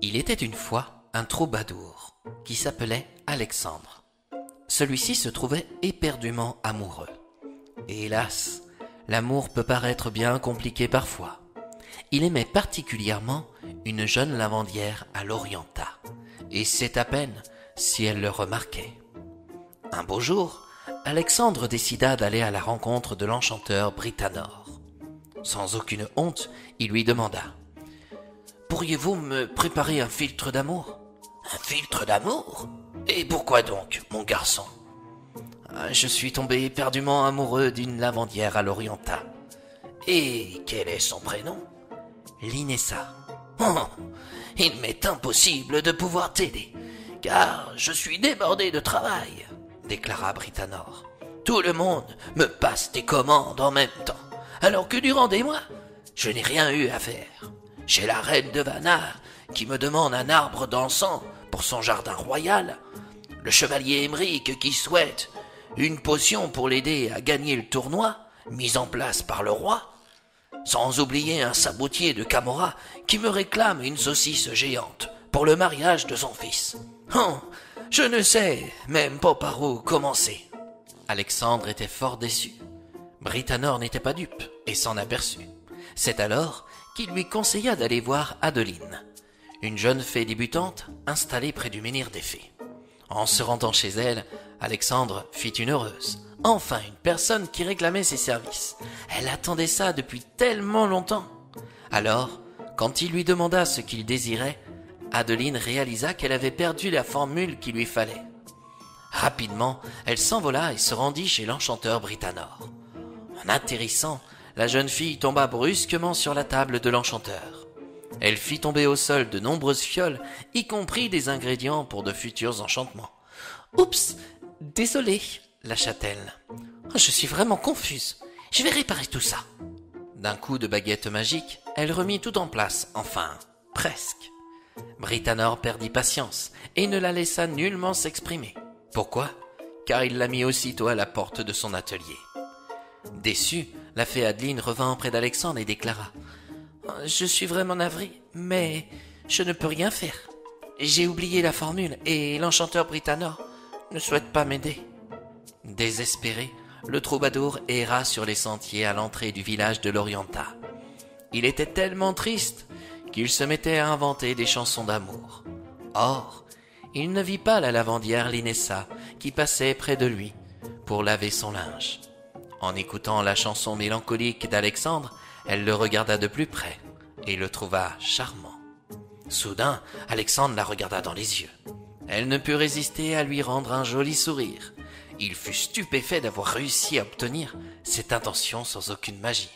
Il était une fois un troubadour qui s'appelait Alexandre. Celui-ci se trouvait éperdument amoureux. Et hélas, l'amour peut paraître bien compliqué parfois. Il aimait particulièrement une jeune lavandière à l'Orienta, et c'est à peine si elle le remarquait. Un beau jour, Alexandre décida d'aller à la rencontre de l'enchanteur Britannor. Sans aucune honte, il lui demanda « Pourriez-vous me préparer un philtre d'amour ?»« Un philtre d'amour ? Et pourquoi donc, mon garçon ?»« Je suis tombé éperdument amoureux d'une lavandière à l'Orienta. »« Et quel est son prénom ?»« Linessa. »« Oh, il m'est impossible de pouvoir t'aider, car je suis débordé de travail, » déclara Britannor. « Tout le monde me passe des commandes en même temps, alors que durant des mois, je n'ai rien eu à faire. J'ai la reine de Vanna qui me demande un arbre d'encens pour son jardin royal, le chevalier Émeric qui souhaite une potion pour l'aider à gagner le tournoi mis en place par le roi, sans oublier un sabotier de Camorra qui me réclame une saucisse géante pour le mariage de son fils. Oh, je ne sais même pas par où commencer. » Alexandre était fort déçu. Britannor n'était pas dupe et s'en aperçut. C'est alors qu'il lui conseilla d'aller voir Adeline, une jeune fée débutante installée près du menhir des fées. En se rendant chez elle, Alexandre fit une heureuse. Enfin, une personne qui réclamait ses services. Elle attendait ça depuis tellement longtemps. Alors, quand il lui demanda ce qu'il désirait, Adeline réalisa qu'elle avait perdu la formule qu'il lui fallait. Rapidement, elle s'envola et se rendit chez l'enchanteur Britannor. En atterrissant, la jeune fille tomba brusquement sur la table de l'enchanteur. Elle fit tomber au sol de nombreuses fioles, y compris des ingrédients pour de futurs enchantements. « Oups, désolée, lâcha-t-elle. Je suis vraiment confuse. Je vais réparer tout ça. » D'un coup de baguette magique, elle remit tout en place, enfin, presque. Britannor perdit patience et ne la laissa nullement s'exprimer. Pourquoi ? Car il la mit aussitôt à la porte de son atelier. Déçue, la fée Adeline revint auprès d'Alexandre et déclara « Je suis vraiment navrée, mais je ne peux rien faire. J'ai oublié la formule et l'enchanteur Britannor ne souhaite pas m'aider. » Désespéré, le troubadour erra sur les sentiers à l'entrée du village de l'Orienta. Il était tellement triste qu'il se mettait à inventer des chansons d'amour. Or, il ne vit pas la lavandière Linessa qui passait près de lui pour laver son linge. En écoutant la chanson mélancolique d'Alexandre, elle le regarda de plus près et le trouva charmant. Soudain, Alexandre la regarda dans les yeux. Elle ne put résister à lui rendre un joli sourire. Il fut stupéfait d'avoir réussi à obtenir cette intention sans aucune magie.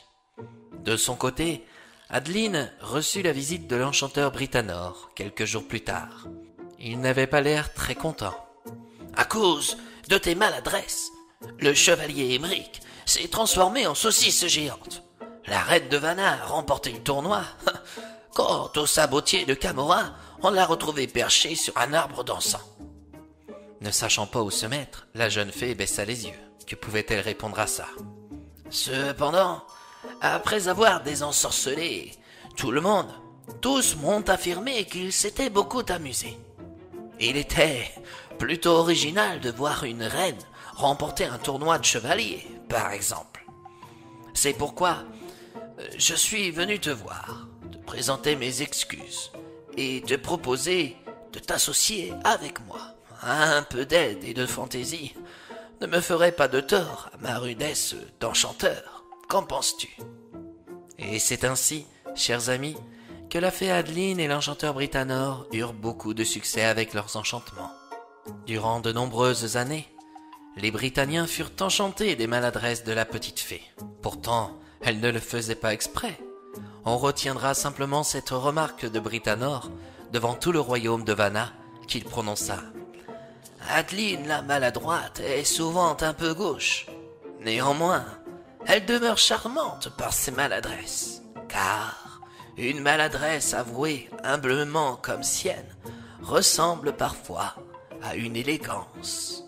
De son côté, Adeline reçut la visite de l'enchanteur Britannor quelques jours plus tard. Il n'avait pas l'air très content. « À cause de tes maladresses, le chevalier Émeric s'est transformé en saucisse géante. La reine de Vanna a remporté le tournoi. Quant au sabotier de Camorra, on l'a retrouvé perché sur un arbre d'encens. » Ne sachant pas où se mettre, la jeune fée baissa les yeux. Que pouvait-elle répondre à ça ? Cependant, après avoir désensorcelé tout le monde, tous m'ont affirmé qu'ils s'étaient beaucoup amusés. Il était plutôt original de voir une reine remporter un tournoi de chevalier, par exemple. C'est pourquoi je suis venu te voir, te présenter mes excuses et te proposer de t'associer avec moi. Un peu d'aide et de fantaisie ne me ferait pas de tort à ma rudesse d'enchanteur. Qu'en penses-tu ? Et c'est ainsi, chers amis, que la fée Adeline et l'enchanteur Britannor eurent beaucoup de succès avec leurs enchantements. Durant de nombreuses années, les Britanniens furent enchantés des maladresses de la petite fée. Pourtant, elle ne le faisait pas exprès. On retiendra simplement cette remarque de Britannor devant tout le royaume de Vanna qu'il prononça. Adeline la maladroite est souvent un peu gauche. Néanmoins, elle demeure charmante par ses maladresses, car une maladresse avouée humblement comme sienne ressemble parfois à une élégance.